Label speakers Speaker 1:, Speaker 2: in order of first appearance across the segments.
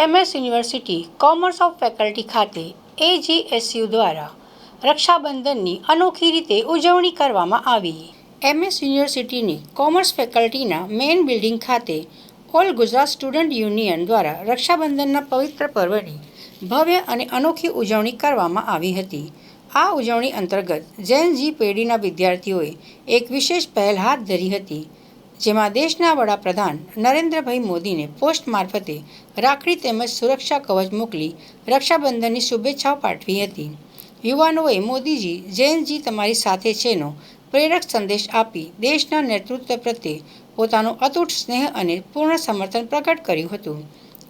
Speaker 1: MS university commerce of faculty ખાતે AGSU દ્વારા રક્ષાબંધનની અનોખી રીતે ઉજવણી કરવામાં આવી. એમએસ યુનિવર્સિટીની કોમર્સ ફેકલ્ટીના મેઇન બિલ્ડિંગ ખાતે ઓલ ગુજરાત સ્ટુડન્ટ યુનિયન દ્વારા રક્ષાબંધનના પવિત્ર પર્વની ભવ્ય અને અનોખી ઉજવણી કરવામાં આવી હતી. આ ઉજવણી અંતર્ગત જેન જી પેઢીના વિદ્યાર્થીઓએ એક વિશેષ પહેલ હાથ ધરી હતી, જેમાં દેશના વડાપ્રધાન નરેન્દ્રભાઈ મોદીને પોસ્ટ મારફતે રાખડી તેમજ સુરક્ષા કવચ મોકલી રક્ષાબંધનની શુભેચ્છાઓ પાઠવી હતી. યુવાનોએ મોદીજી જૈનજી તમારી સાથે છેનો પ્રેરક સંદેશ આપી દેશના નેતૃત્વ પ્રત્યે પોતાનો અતૂટ સ્નેહ અને પૂર્ણ સમર્થન પ્રગટ કર્યું હતું.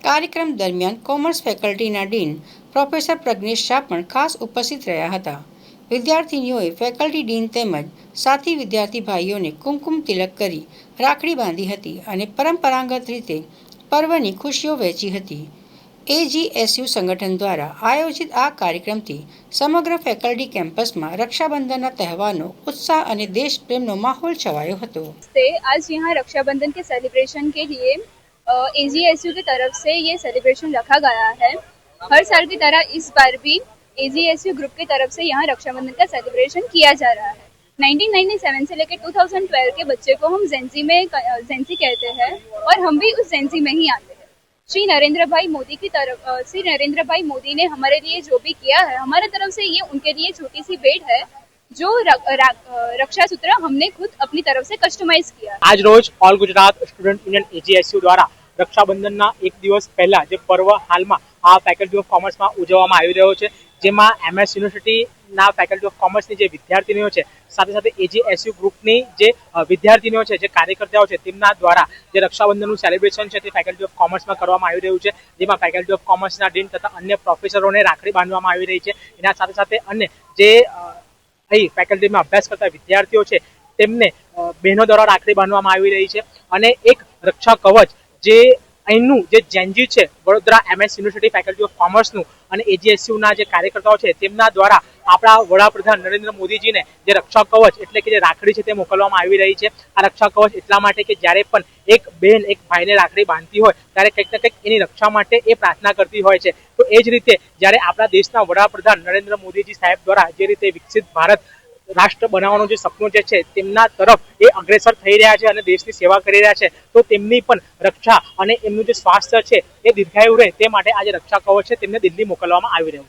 Speaker 1: કાર્યક્રમ દરમિયાન કોમર્સ ફેકલ્ટીના ડીન પ્રોફેસર પ્રજ્ઞેશ શાહ પણ ખાસ ઉપસ્થિત રહ્યા હતા. વિદ્યાર્થીનીઓએ ફેકલ્ટી ડીન તેમજ સાથી વિદ્યાર્થી ભાઈઓને કુમકુમ તિલક કરી રાખડી બાંધી હતી અને પરંપરાગત રીતે પર્વની ખુશીઓ વહેંચી હતી. એજીએસયુ સંગઠન દ્વારા આયોજિત આ કાર્યક્રમથી સમગ્ર ફેકલ્ટી કેમ્પસમાં रक्षाबंधन તહેવારનો उत्साह અને देश प्रेम નો माहौल छवायो હતો.
Speaker 2: आज यहाँ रक्षाबंधन के सेलिब्रेशन के लिए एजीएसयू की तरफ से ये सेलिब्रेशन रखा गया है. हर साल की तरह इस बार भी एजीएसयू ग्रुप की तरफ से यहाँ रक्षाबंधन का सेलिब्रेशन किया जा रहा है. 1997 से लेकर 2012 के बच्चे को हम जेंजी कहते हैं और हम भी उस जेंजी में ही आते हैं. श्री नरेंद्र भाई मोदी ने हमारे लिए जो भी किया है, हमारे तरफ से ये उनके लिए छोटी सी भेंट है जो रक्षा सूत्र हमने खुद अपनी तरफ से कस्टमाइज किया.
Speaker 3: आज रोज all Gujarat student union AGSU द्वारा रक्षाबंधन एक दिवस पहला जो पर्व हाल में आ फेकल्टी ऑफ कॉमर्स में उजवવામાં આવી રહ્યો છે, જેમાં એમએસ યુનિવર્સિટીના ફેકલ્ટી ઓફ કોમર્સની જે વિદ્યાર્થીનીઓ છે સાથે સાથે એજીએસયુ ગ્રુપની જે વિદ્યાર્થીનીઓ છે, જે કાર્યકર્તાઓ છે, તેમના દ્વારા જે રક્ષાબંધનનું સેલિબ્રેશન છે તે ફેકલ્ટી ઓફ કોમર્સમાં કરવામાં આવી રહ્યું છે, જેમાં ફેકલ્ટી ઓફ કોમર્સના ડીન તથા અન્ય પ્રોફેસરોને રાખડી બાંધવામાં આવી રહી છે. એના સાથે સાથે અન્ય જે અહીં ફેકલ્ટીમાં અભ્યાસ કરતા વિદ્યાર્થીઓ છે તેમને બહેનો દ્વારા રાખડી બાંધવામાં આવી રહી છે. અને એક રક્ષા કવચ જે અહીંનું જે જેનજી છે Vadodara MS university faculty of કોમર્સનું અને એજીએસયુના જે કાર્યકર્તાઓ છે તેમના દ્વારા આપણા વડાપ્રધાન નરેન્દ્ર મોદીજીને જે રક્ષા કવચ એટલે કે જે રાખડી છે તે મોકલવામાં આવી રહી છે. આ રક્ષા કવચ એટલા માટે કે જ્યારે પણ એક બહેન એક ભાઈને રાખડી બાંધતી હોય ત્યારે કંઈક ને કંઈક એની રક્ષા માટે એ પ્રાર્થના કરતી હોય છે. તો એ જ રીતે જ્યારે આપણા દેશના વડાપ્રધાન નરેન્દ્ર મોદીજી સાહેબ દ્વારા જે રીતે વિકસિત ભારત રાષ્ટ્ર બનાવવાનું જે સપનું જે છે તેમના તરફ એ અગ્રેસર થઈ રહ્યા છે અને દેશની સેવા કરી રહ્યા છે, તો તેમની પણ રક્ષા અને એમનું જે સ્વાસ્થ્ય છે એ દીર્ઘાયુ રહે તે માટે આજે રક્ષા કવચ છે તેમને દિલ્હી મોકલવામાં આવી રહ્યું છે.